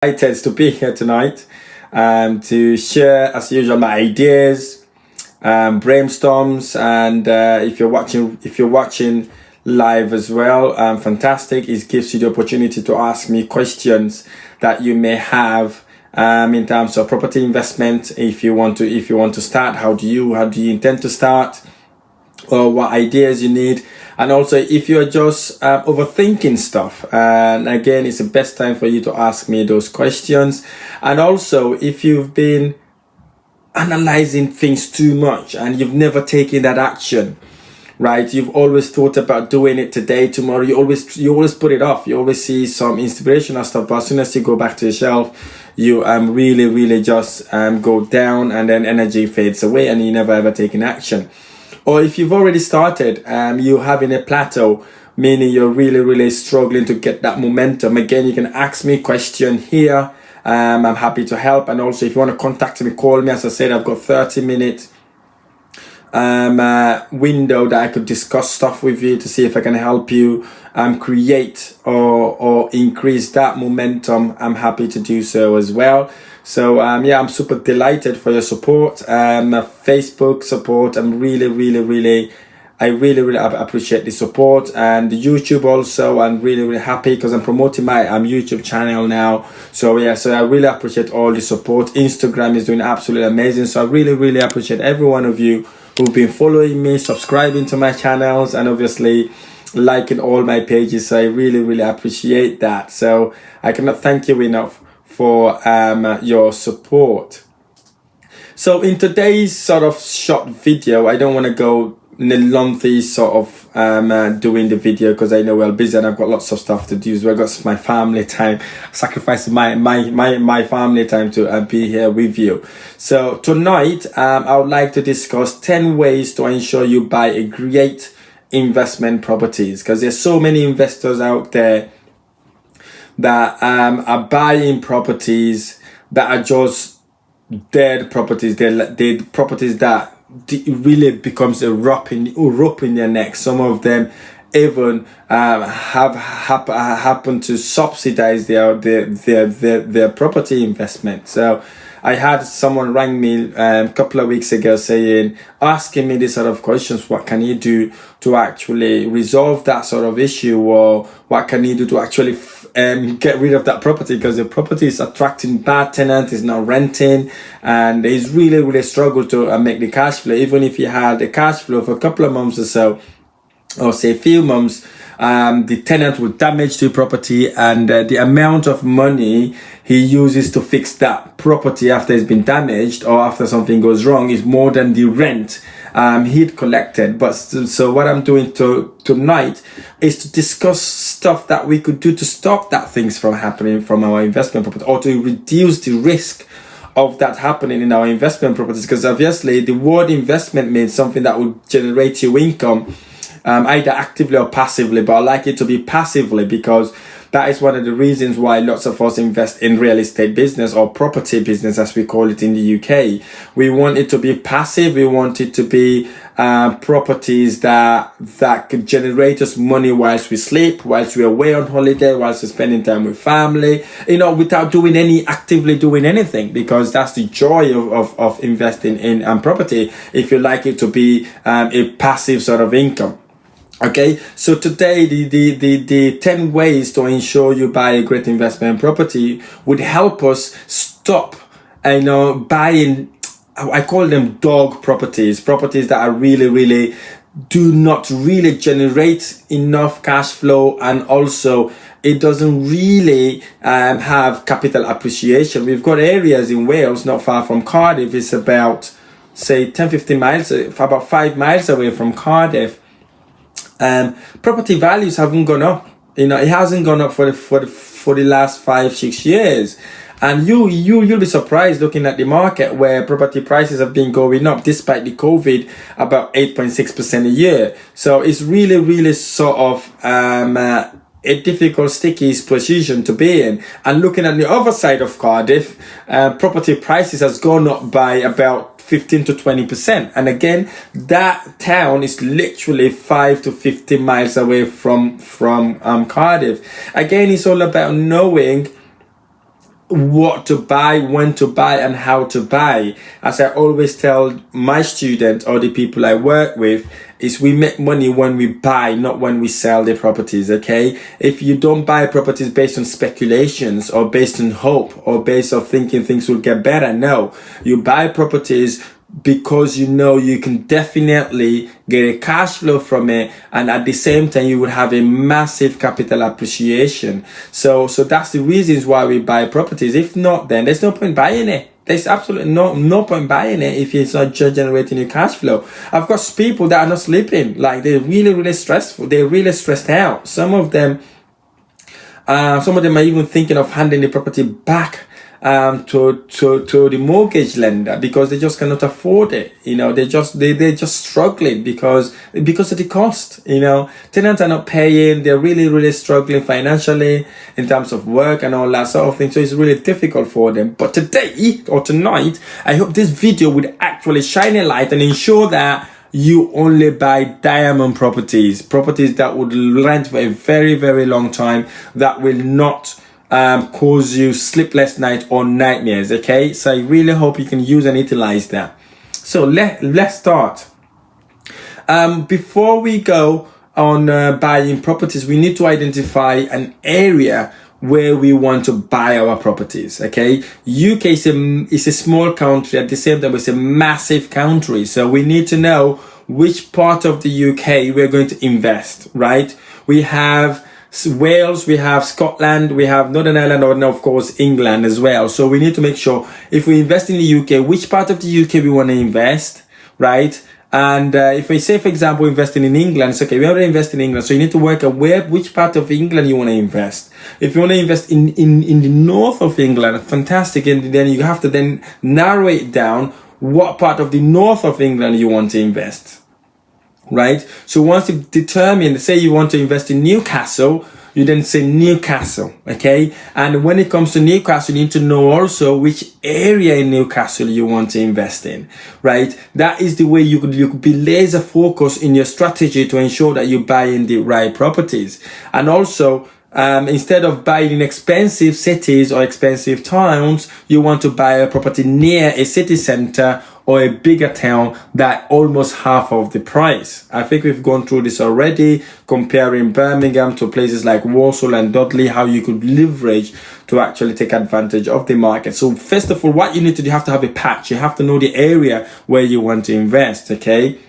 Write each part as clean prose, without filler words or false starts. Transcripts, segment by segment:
Excited to be here tonight to share, as usual, my ideas, brainstorms, and if you're watching live as well, fantastic. It gives you the opportunity to ask me questions that you may have in terms of property investment. If you want to start, how do you intend to start, or what ideas you need. And also, if you're just overthinking stuff, and again, it's the best time for you to ask me those questions. And also, if you've been analyzing things too much and you've never taken that action, right? You've always thought about doing it today, tomorrow. You always put it off. You always see some inspirational stuff, but as soon as you go back to the shelf, you really just go down, and then energy fades away, and you never ever take an action. Or if you've already started, you're having a plateau, meaning you're really struggling to get that momentum. Again, you can ask me a question here. I'm happy to help. And also, if you want to contact me, call me. As I said, I've got 30-minute window that I could discuss stuff with you to see if I can help you create or increase that momentum. I'm happy to do so as well. So I'm super delighted for your support, Facebook support. I'm really appreciate the support, and YouTube also. I'm really happy because I'm promoting my YouTube channel now. So I really appreciate all the support. Instagram is doing absolutely amazing. So I really appreciate every one of you who've been following me, subscribing to my channels, and obviously liking all my pages. So I really appreciate that. So I cannot thank you enough for your support. So in today's sort of short video, I don't want to go in a lengthy sort of doing the video, because I know we're busy and I've got lots of stuff to do. So I've got my family time, sacrificing my family time to be here with you. So tonight, I would like to discuss 10 ways to ensure you buy a great investment properties, because there's so many investors out there that are buying properties that are just dead properties. They're properties that really becomes a rope in their neck. Some of them even have happened to subsidize their property investment. So I had someone rang me a couple of weeks ago asking me this sort of questions. What can you do to actually resolve that sort of issue, or what can you do to actually get rid of that property, because the property is attracting bad tenants, is not renting, and he's really struggled to make the cash flow. Even if he had the cash flow for a couple of months or so, or say a few months, the tenant will damage the property, and the amount of money he uses to fix that property after it's been damaged or after something goes wrong is more than the rent he'd collected. But so what I'm doing tonight is to discuss stuff that we could do to stop that things from happening from our investment property, or to reduce the risk of that happening in our investment properties. Because obviously the word investment means something that will generate you income, either actively or passively, but I like it to be passively, because that is one of the reasons why lots of us invest in real estate business, or property business as we call it in the UK. We want it to be passive. We want it to be properties that could generate us money whilst we sleep, whilst we're away on holiday, whilst we're spending time with family, without actively doing anything, because that's the joy of investing in property, if you like it to be a passive sort of income. Okay, so today the 10 ways to ensure you buy a great investment property would help us stop buying, I call them dog properties that are really do not really generate enough cash flow, and also it doesn't really have capital appreciation. We've got areas in Wales not far from Cardiff. It's about say 10-15 miles, about 5 miles away from Cardiff. Property values haven't gone up. It hasn't gone up for the last 5-6 years, and you'll be surprised looking at the market where property prices have been going up despite the COVID, about 8.6% a year. So it's really sort of a difficult, sticky position to be in. And looking at the other side of Cardiff, property prices has gone up by about 15 to 20%. And again, that town is literally 5 to 15 miles away from Cardiff. Again, it's all about knowing what to buy, when to buy, and how to buy. As I always tell my students or the people I work with, is we make money when we buy, not when we sell the properties, okay? If you don't buy properties based on speculations or based on hope or based on thinking things will get better, no. You buy properties because you know you can definitely get a cash flow from it, and at the same time you would have a massive capital appreciation. So that's the reasons why we buy properties. If not, then there's no point buying it. There's absolutely no point buying it if it's not just generating a cash flow. I've got people that are not sleeping, like they're really stressful, they're really stressed out. Some of them are even thinking of handing the property back to the mortgage lender because they just cannot afford it. They're just struggling because of the cost. Tenants are not paying. They're really struggling financially in terms of work and all that sort of thing. So it's really difficult for them. But today or tonight, I hope this video would actually shine a light and ensure that you only buy diamond properties that would rent for a very long time, that will not cause you sleepless night or nightmares. Okay, so I really hope you can use and utilize that. So let's start. Before we go on buying properties, we need to identify an area where we want to buy our properties. Okay, UK is a small country, at the same time it's a massive country, so we need to know which part of the UK we're going to invest, right? We have Wales, we have Scotland, we have Northern Ireland, and of course England as well. So we need to make sure if we invest in the UK, which part of the UK we want to invest, right? And if we say, for example, investing in England, it's okay, we want to invest in England. So you need to work out which part of England you want to invest. If you want to invest in the north of England, fantastic. And then you have to then narrow it down what part of the north of England you want to invest, right? So once you've determined, say you want to invest in Newcastle, you then say Newcastle, okay? And when it comes to Newcastle, you need to know also which area in Newcastle you want to invest in, right? That is the way you could be laser focused in your strategy to ensure that you buy in the right properties. And also, instead of buying in expensive cities or expensive towns, you want to buy a property near a city center or a bigger town that almost half of the price. I think we've gone through this already, comparing Birmingham to places like Walsall and Dudley, how you could leverage to actually take advantage of the market. So first of all, what you need to do, you have to have a patch. You have to know the area where you want to invest, okay?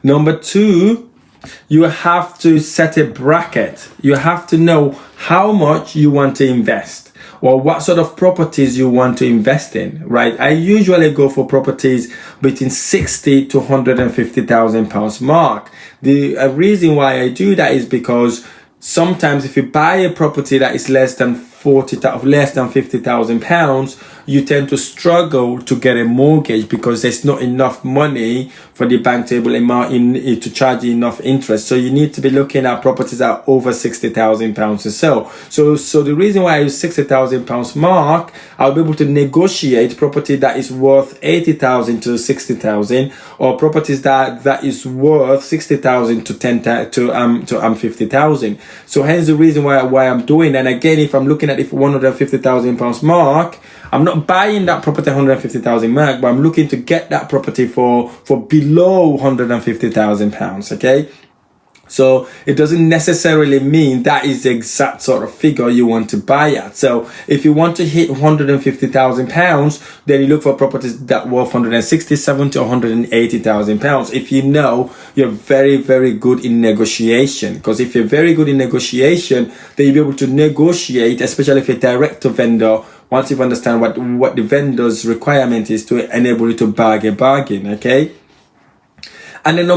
Number two, you have to set a bracket. You have to know how much you want to invest, or what sort of properties you want to invest in, right? I usually go for properties between 60 to 150,000 pounds mark. The reason why I do that is because sometimes if you buy a property that is less than 50,000 pounds, you tend to struggle to get a mortgage because there's not enough money for the bank to to charge you enough interest. So you need to be looking at properties that are over 60,000 pounds or so. So the reason why I use 60,000 pounds mark, I'll be able to negotiate property that is worth 80,000 to 60,000, or properties that is worth 60,000 to 50,000. So hence the reason why I'm doing. And again, if I'm looking at it for 150,000 pounds mark, I'm not buying that property 150,000 mark, but I'm looking to get that property for below 150,000 pounds. Okay. So it doesn't necessarily mean that is the exact sort of figure you want to buy at. So if you want to hit 150,000 pounds, then you look for properties that worth 167 to 180,000 pounds. If you know you're very good in negotiation, because if you're very good in negotiation, then you'll be able to negotiate, especially if you're direct to vendor. Once you understand what the vendor's requirement is to enable you to bargain, okay? And then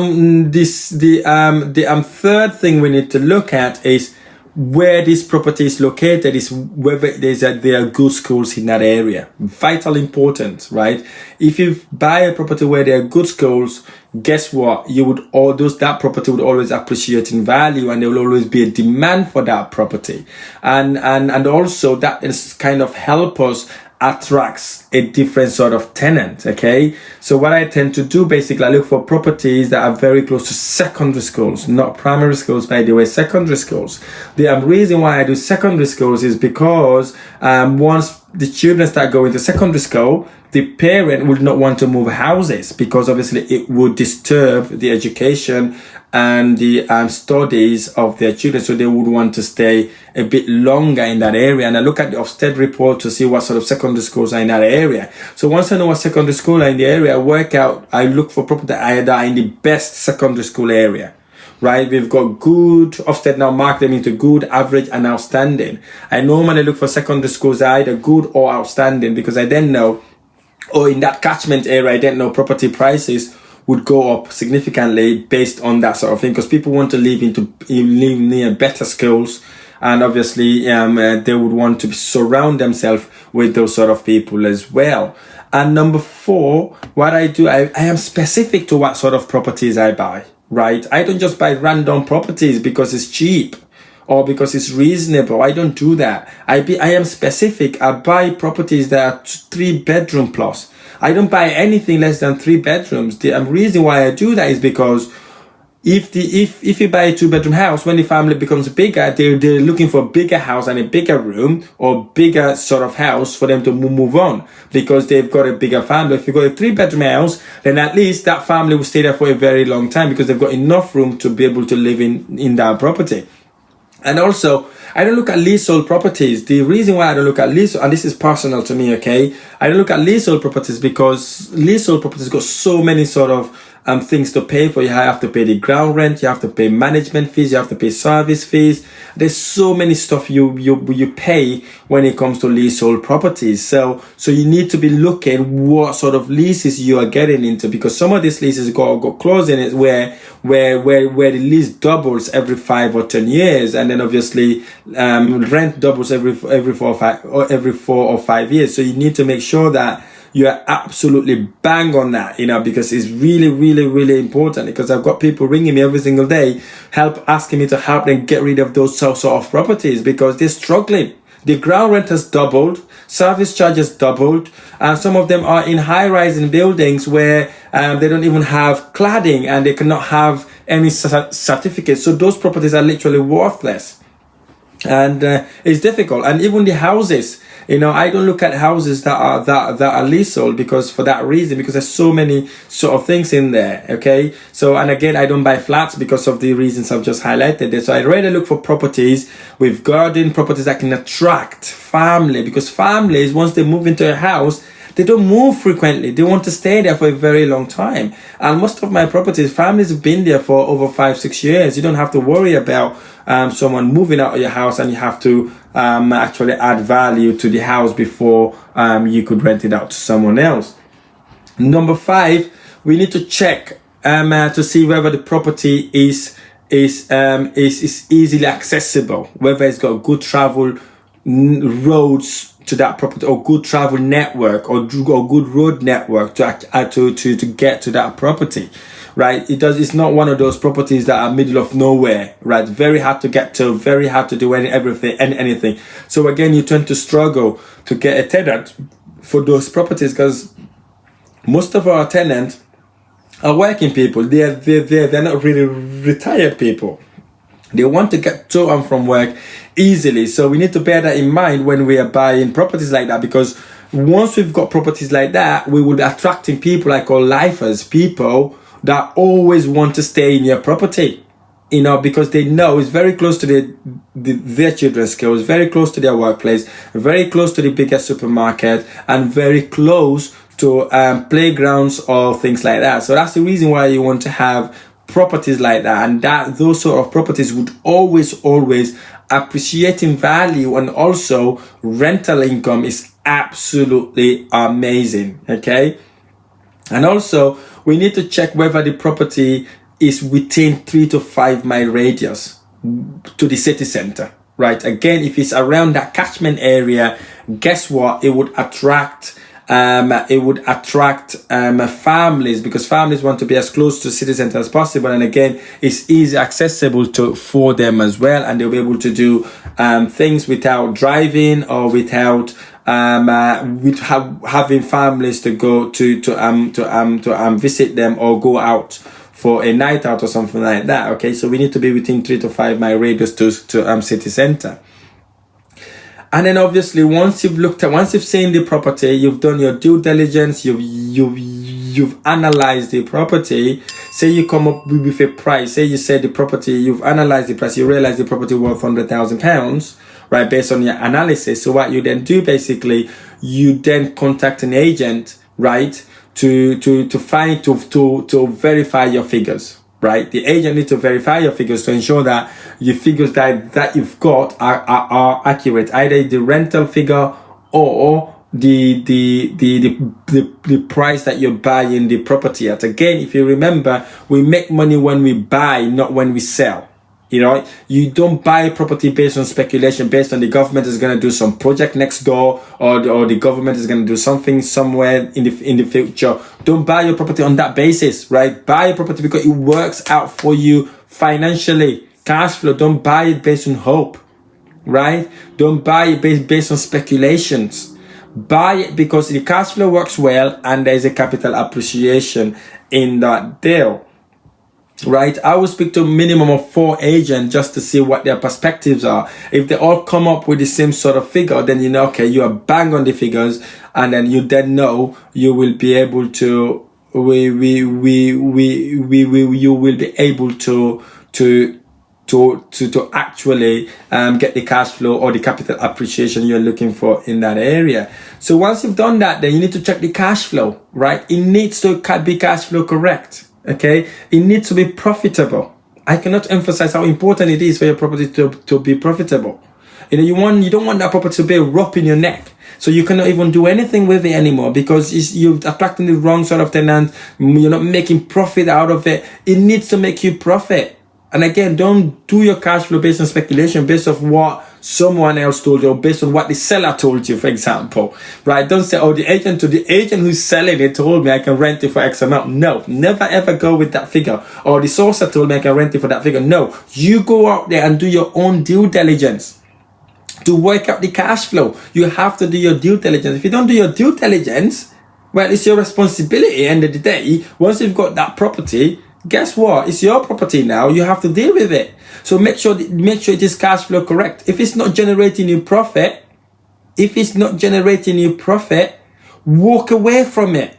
the third thing we need to look at is where this property is located, is whether there are good schools in that area. Vital important, right? If you buy a property where there are good schools, guess what? That property would always appreciate in value, and there will always be a demand for that property. And also that is kind of help us attracts a different sort of tenant. Okay, so what I tend to do, basically, I look for properties that are very close to secondary schools, not primary schools, by the way, secondary schools. The reason why I do secondary schools is because once the children start going to secondary school, the parent would not want to move houses, because obviously it would disturb the education and the studies of their children, so they would want to stay a bit longer in that area. And I look at the Ofsted report to see what sort of secondary schools are in that area. So once I know what secondary school are in the area, I look for property that are in the best secondary school area. Right, we've got good, Ofsted now mark them into good, average and outstanding. I normally look for secondary schools that are either good or outstanding, because I then know, or in that catchment area, I then know property prices would go up significantly based on that sort of thing, because people want to live near better schools, and obviously they would want to surround themselves with those sort of people as well. And number 4, what I do, I am specific to what sort of properties I buy. Right, I don't just buy random properties because it's cheap or because it's reasonable. I don't do that. I am specific. I buy properties that are 3 bedroom plus. I don't buy anything less than 3 bedrooms. The reason why I do that is because if you buy a 2-bedroom house, when the family becomes bigger, they're looking for a bigger house and a bigger room or bigger sort of house for them to move on, because they've got a bigger family. If you got a 3-bedroom house, then at least that family will stay there for a very long time, because they've got enough room to be able to live in that property. And also, I don't look at leasehold properties. The reason why I don't look at leasehold, and this is personal to me, okay? I don't look at leasehold properties because leasehold properties got so many sort of things to pay for. You have to pay the ground rent, you have to pay management fees, you have to pay service fees. There's so many stuff you pay when it comes to leasehold properties. So you need to be looking what sort of leases you are getting into, because some of these leases got clause in it where the lease doubles every 5 or 10 years, and then obviously rent doubles every 4 or 5 years. So you need to make sure that you are absolutely bang on that, because it's really, really, really important. Because I've got people ringing me every single day, asking me to help them get rid of those sort of properties, because they're struggling. The ground rent has doubled, service charges doubled, and some of them are in high-rising buildings where they don't even have cladding and they cannot have any certificates. So those properties are literally worthless, and it's difficult. And even the houses, I don't look at houses that are leasehold, because for that reason, because there's so many sort of things in there. Okay, so, and again, I don't buy flats because of the reasons I've just highlighted there. So I'd rather look for properties with garden, properties that can attract family, because families, once they move into a house, they don't move frequently. They want to stay there for a very long time. And most of my properties, families have been there for over 5-6 years. You don't have to worry about someone moving out of your house, and you have to actually add value to the house before you could rent it out to someone else. Number 5, we need to check to see whether the property is easily accessible, whether it's got good travel roads to that property, or good travel network, or good road network to get to that property. Right, it's not one of those properties that are middle of nowhere. Right, very hard to get to, very hard to do anything. So again, you tend to struggle to get a tenant for those properties, because most of our tenants are working people. They're not really retired people. They want to get to and from work easily. So we need to bear that in mind when we are buying properties like that, because once we've got properties like that, we will be attracting people I call lifers, people that always want to stay in your property, because they know it's very close to their children's schools, very close to their workplace, very close to the biggest supermarket, and very close to playgrounds or things like that. So that's the reason why you want to have properties like that, and that those sort of properties would always appreciate in value, and also rental income is absolutely amazing. Okay, and also we need to check whether the property is within 3 to 5 mile radius to the city center. Right, again, if it's around that catchment area, guess what? It would attract families, because families want to be as close to the city center as possible, and again, it's easy accessible for them as well, and they'll be able to do things without driving or without with having families to go to visit them or go out for a night out or something like that. Okay, so we need to be within 3 to 5 mile radius to city center. And then obviously once you've seen the property, you've done your due diligence, you've analyzed the property. Say you come up with a price. Say you said the property, you've analyzed the price, you realize the property worth £100,000, right, based on your analysis. So what you then do, basically, you then contact an agent, right, to verify your figures. Right, the agent needs to verify your figures to ensure that your figures that you've got are accurate, either the rental figure or the price that you're buying the property at. Again, if you remember, we make money when we buy, not when we sell. You know, you don't buy property based on speculation, based on the government is going to do some project next door, or the government is going to do something somewhere in the future. Don't buy your property on that basis, right? Buy a property because it works out for you financially. Cash flow. Don't buy it based on hope, right? Don't buy it based on speculations. Buy it because the cash flow works well and there's a capital appreciation in that deal. Right, I will speak to a minimum of 4 agents just to see what their perspectives are. If they all come up with the same sort of figure, then you know, okay, you are bang on the figures, and then you know you will be able to you will be able to actually get the cash flow or the capital appreciation you're looking for in that area. So once you've done that, then you need to check the cash flow, right? It needs to be cash flow correct. Okay, it needs to be profitable. I cannot emphasize how important it is for your property to be profitable. You know, you don't want that property to be a rope in your neck, so you cannot even do anything with it anymore because you're attracting the wrong sort of tenants. You're not making profit out of it. It needs to make you profit. And again, don't do your cash flow based on speculation, based off what someone else told you, or based on what the seller told you, for example, right? Don't say, oh, the agent who's selling it told me I can rent it for X amount. No, never ever go with that figure. Or the sourcer told me I can rent it for that figure. No, you go out there and do your own due diligence to work out the cash flow. You have to do your due diligence. If you don't do your due diligence, well, it's your responsibility. End of the day, once you've got that property, guess what? It's your property now. You have to deal with it. So make sure it is cash flow correct. If it's not generating you profit, walk away from it.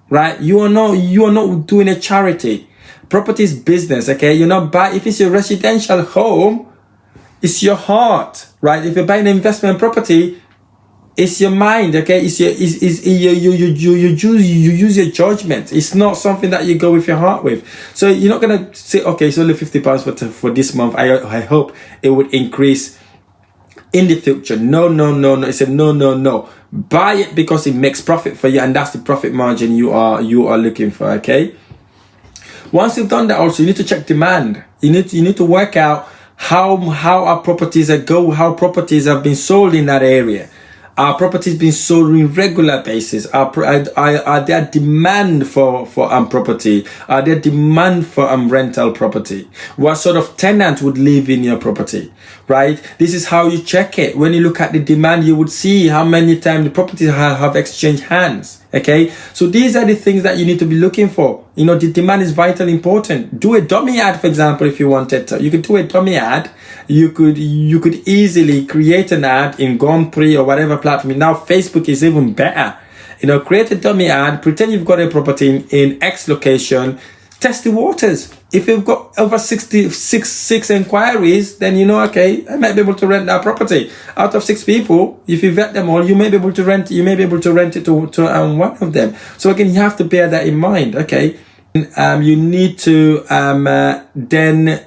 Right? You are not doing a charity. Property is business, okay? You're not buying. If it's your residential home, it's your heart, right? If you're buying an investment property, it's your mind, okay? You use your judgment. It's not something that you go with your heart with. So you're not gonna say, okay, it's only £50 for this month. I hope it would increase in the future. No. It's a no. Buy it because it makes profit for you, and that's the profit margin you are looking for, okay? Once you've done that, also you need to check demand. You need to work out how our properties how properties have been sold in that area. Are properties being sold on a regular basis? Are there demand for property? Are there demand for rental property? What sort of tenant would live in your property? Right? This is how you check it. When you look at the demand, you would see how many times the properties have exchanged hands. Okay, so these are the things that you need to be looking for. You know, the demand is vitally important. Do a dummy ad, for example, if you wanted to. You could do a dummy ad. You could easily create an ad in Gumtree or whatever platform. Now Facebook is even better. You know, create a dummy ad, pretend you've got a property in X location, test the waters. If you've got over 66 inquiries, then you know, okay, I might be able to rent that property. Out of 6 people, if you vet them all, you may be able to rent it to one of them. So again, you have to bear that in mind, okay? You need to then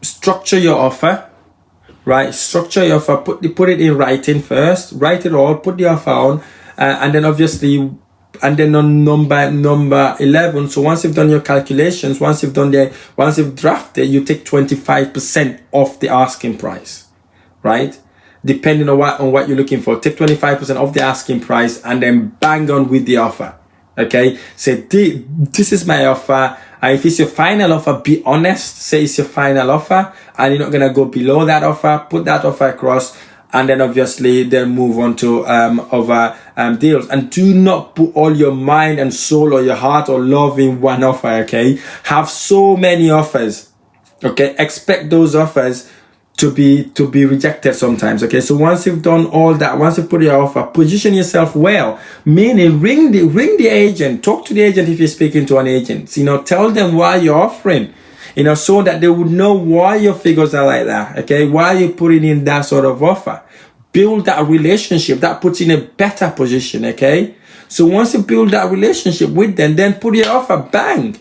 structure your offer, right? Structure your offer, put it in writing first, write it all, put the offer on, and then obviously, and then on number 11, so once you've done your calculations, once you've drafted, you take 25% off the asking price, right? Depending on what you're looking for, take 25% off the asking price and then bang on with the offer. Okay, say this is my offer. And if it's your final offer, be honest. Say it's your final offer, and you're not gonna go below that offer. Put that offer across, and then obviously then move on to other deals. And do not put all your mind and soul or your heart or love in one offer, okay? Have so many offers, okay? Expect those offers to be rejected sometimes, okay? So once you've done all that, once you've put your offer, position yourself well, meaning ring the agent, talk to the agent if you're speaking to an agent, you know, tell them why you're offering, you know, so that they would know why your figures are like that, okay? Why you're putting in that sort of offer. Build that relationship. That puts you in a better position, okay? So once you build that relationship with them, then put your offer, bang,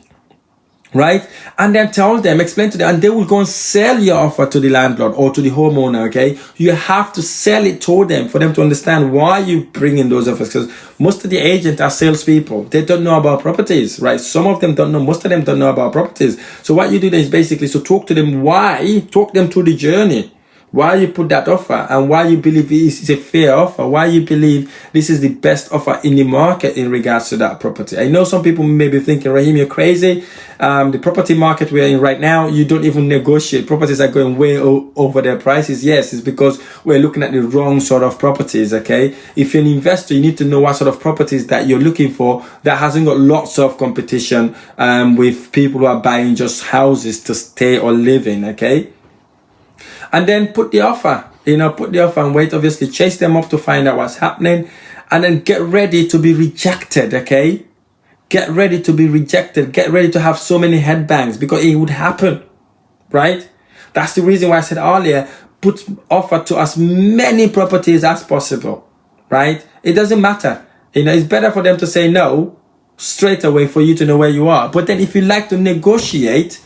right? And then tell them, explain to them, and they will go and sell your offer to the landlord or to the homeowner, okay? You have to sell it to them for them to understand why you bring in those offers, because most of the agents are salespeople. They don't know about properties, right? Some of them don't know, most of them don't know about properties. So what you do then is basically, so talk to them why, talk them through the journey, why you put that offer and why you believe it is a fair offer, why you believe this is the best offer in the market in regards to that property. I know some people may be thinking, Raheem, you're crazy. The property market we're in right now, you don't even negotiate. Properties are going way over their prices. Yes, it's because we're looking at the wrong sort of properties, okay? If you're an investor, you need to know what sort of properties that you're looking for that hasn't got lots of competition with people who are buying just houses to stay or live in, okay? And then put the offer, you know, put the offer and wait, obviously chase them up to find out what's happening, and then get ready to be rejected, okay? Get ready to be rejected. Get ready to have so many headbangs, because it would happen, right? That's the reason why I said earlier, put offer to as many properties as possible, right? It doesn't matter. You know, it's better for them to say no straight away for you to know where you are. But then if you like to negotiate,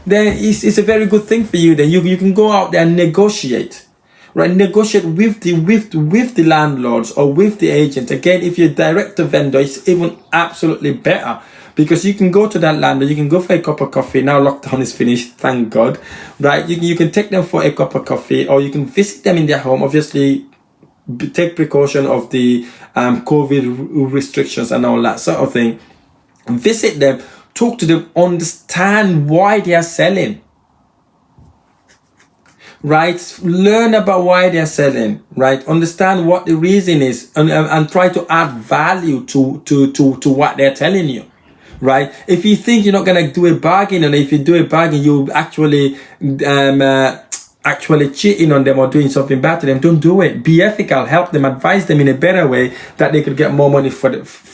then it's a very good thing for you. Then you can go out there and negotiate, right? Negotiate with the landlords or with the agent. Again, if you're direct to vendor, it's even absolutely better, because you can go to that landlord, you can go for a cup of coffee. Now lockdown is finished, thank God, right? You can take them for a cup of coffee, or you can visit them in their home. Obviously, take precaution of the COVID restrictions and all that sort of thing. Visit them. Talk to them, understand why they are selling, right? Learn about why they are selling, right? Understand what the reason is, and try to add value to what they're telling you, right? If you think you're not going to do a bargain, and if you do a bargain, you actually cheating on them or doing something bad to them, don't do it. Be ethical, help them, advise them in a better way that they could get more money for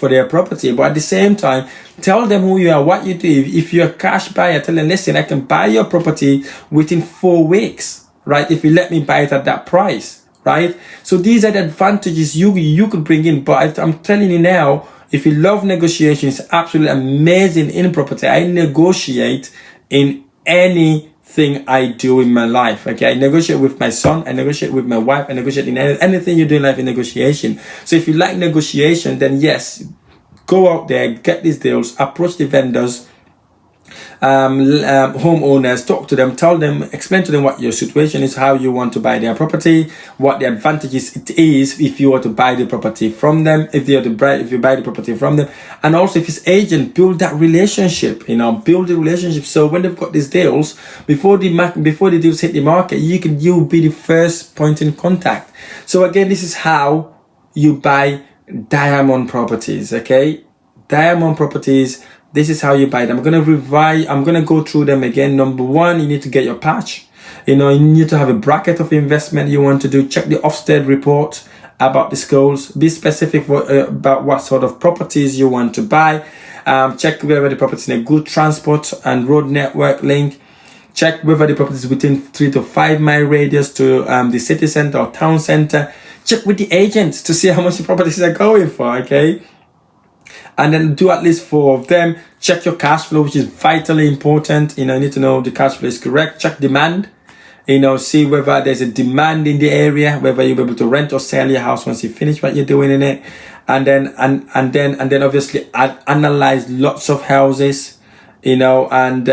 their property. But at the same time, tell them who you are, what you do. If you're a cash buyer, tell them, listen, I can buy your property within 4 weeks, right? If you let me buy it at that price, right? So these are the advantages you could bring in. But I'm telling you now, if you love negotiation, it's absolutely amazing in property. I negotiate in anything I do in my life, okay? I negotiate with my son, I negotiate with my wife, I negotiate in anything you do in life in negotiation. So if you like negotiation, then yes, go out there, get these deals, approach the vendors, homeowners, talk to them, tell them, explain to them what your situation is, how you want to buy their property, what the advantages it is if you were to buy the property from them, if you buy the property from them. And also if it's agent, build that relationship, you know, build the relationship. So when they've got these deals, before the deals hit the market, you'll be the first point in contact. So again, this is how you buy diamond properties, okay? Diamond properties, this is how you buy them. I'm going to go through them again. Number one, you need to get your patch. You know, you need to have a bracket of investment you want to do. Check the Ofsted report about the schools. Be specific about what sort of properties you want to buy. Check whether the property is in a good transport and road network link. Check whether the property is within 3 to 5 mile radius to the city center or town center. Check with the agents to see how much the properties are going for, okay? And then do at least 4 of them. Check your cash flow, which is vitally important. You know, you need to know the cash flow is correct. Check demand. You know, see whether there's a demand in the area, whether you'll be able to rent or sell your house once you finish what you're doing in it. And then obviously analyze lots of houses, you know, and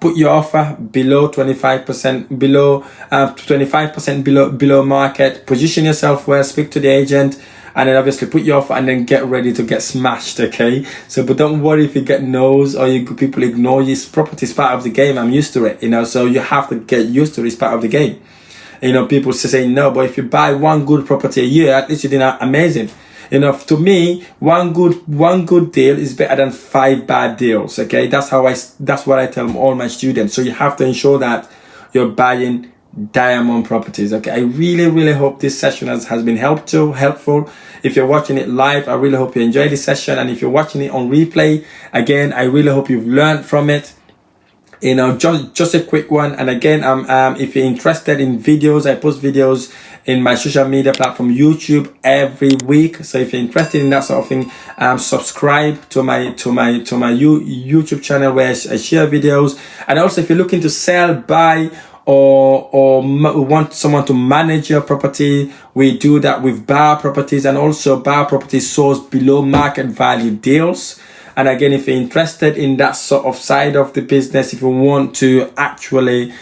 put your offer below 25%, below 25% below market. Position yourself well, speak to the agent, and then obviously put your offer and then get ready to get smashed. Okay, so but don't worry if you get no's or people ignore you. Property is part of the game. I'm used to it, so you have to get used to it. It's part of the game. People say no, but if you buy one good property a year, at least you did amazing. To me, one good deal is better than 5 bad deals. Okay, that's what I tell all my students. So you have to ensure that you're buying diamond properties. Okay, I really hope this session has been helpful. If you're watching it live, I really hope you enjoyed this session, and if you're watching it on replay, again, I really hope you've learned from it. Just a quick one. And again, if you're interested in videos, I post videos in my social media platform, YouTube, every week. So if you're interested in that sort of thing, subscribe to my YouTube channel where I share videos. And also, if you're looking to sell, buy, or want someone to manage your property, we do that with Bar Properties, and also Bar Properties source below market value deals. And again, if you're interested in that sort of side of the business, if you want to actually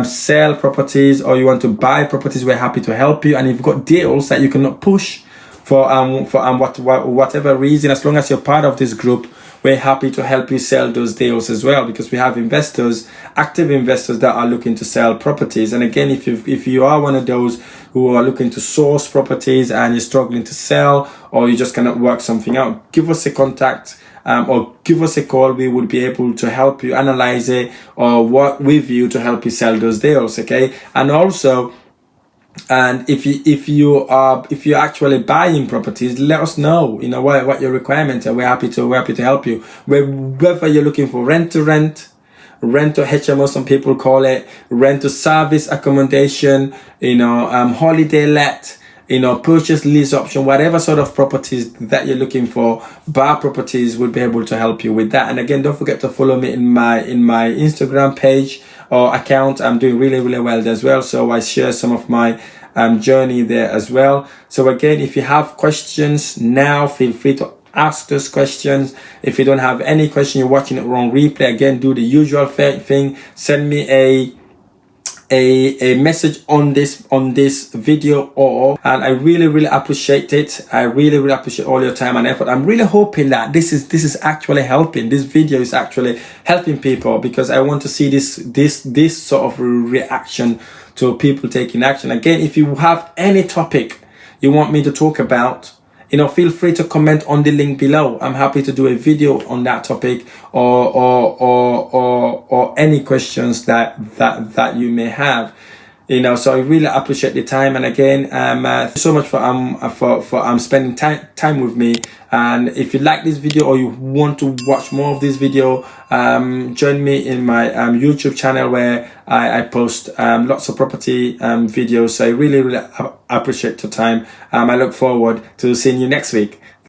sell properties or you want to buy properties, we're happy to help you. And if you've got deals that you cannot push for whatever reason, as long as you're part of this group, we're happy to help you sell those deals as well, because we have active investors that are looking to sell properties. And again, if you are one of those who are looking to source properties and you're struggling to sell, or you just cannot work something out, give us a contact. Or give us a call. We would be able to help you analyze it or work with you to help you sell those deals. Okay, and also, and if you're actually buying properties, let us know. What your requirements are. We're happy to help you. Whether you're looking for rent to HMO, some people call it, rent to service accommodation, holiday let, purchase lease option, whatever sort of properties that you're looking for, Bar Properties will be able to help you with that. And again, don't forget to follow me in my Instagram page or account. I'm doing really well there as well. So I share some of my journey there as well. So again, if you have questions now, feel free to ask those questions. If you don't have any question, you're watching it on replay, again, do the usual thing. Send me a message on this video, and I really appreciate it. I really appreciate all your time and effort. I'm really hoping that this is actually helping. This video is actually helping people, because I want to see this sort of reaction to people taking action. Again, if you have any topic you want me to talk about, feel free to comment on the link below. I'm happy to do a video on that topic, or any questions that you may have. So I really appreciate the time. And again, so much for spending time with me. And if you like this video or you want to watch more of this video, join me in my YouTube channel where I post lots of property videos. So I really appreciate your time. I look forward to seeing you next week.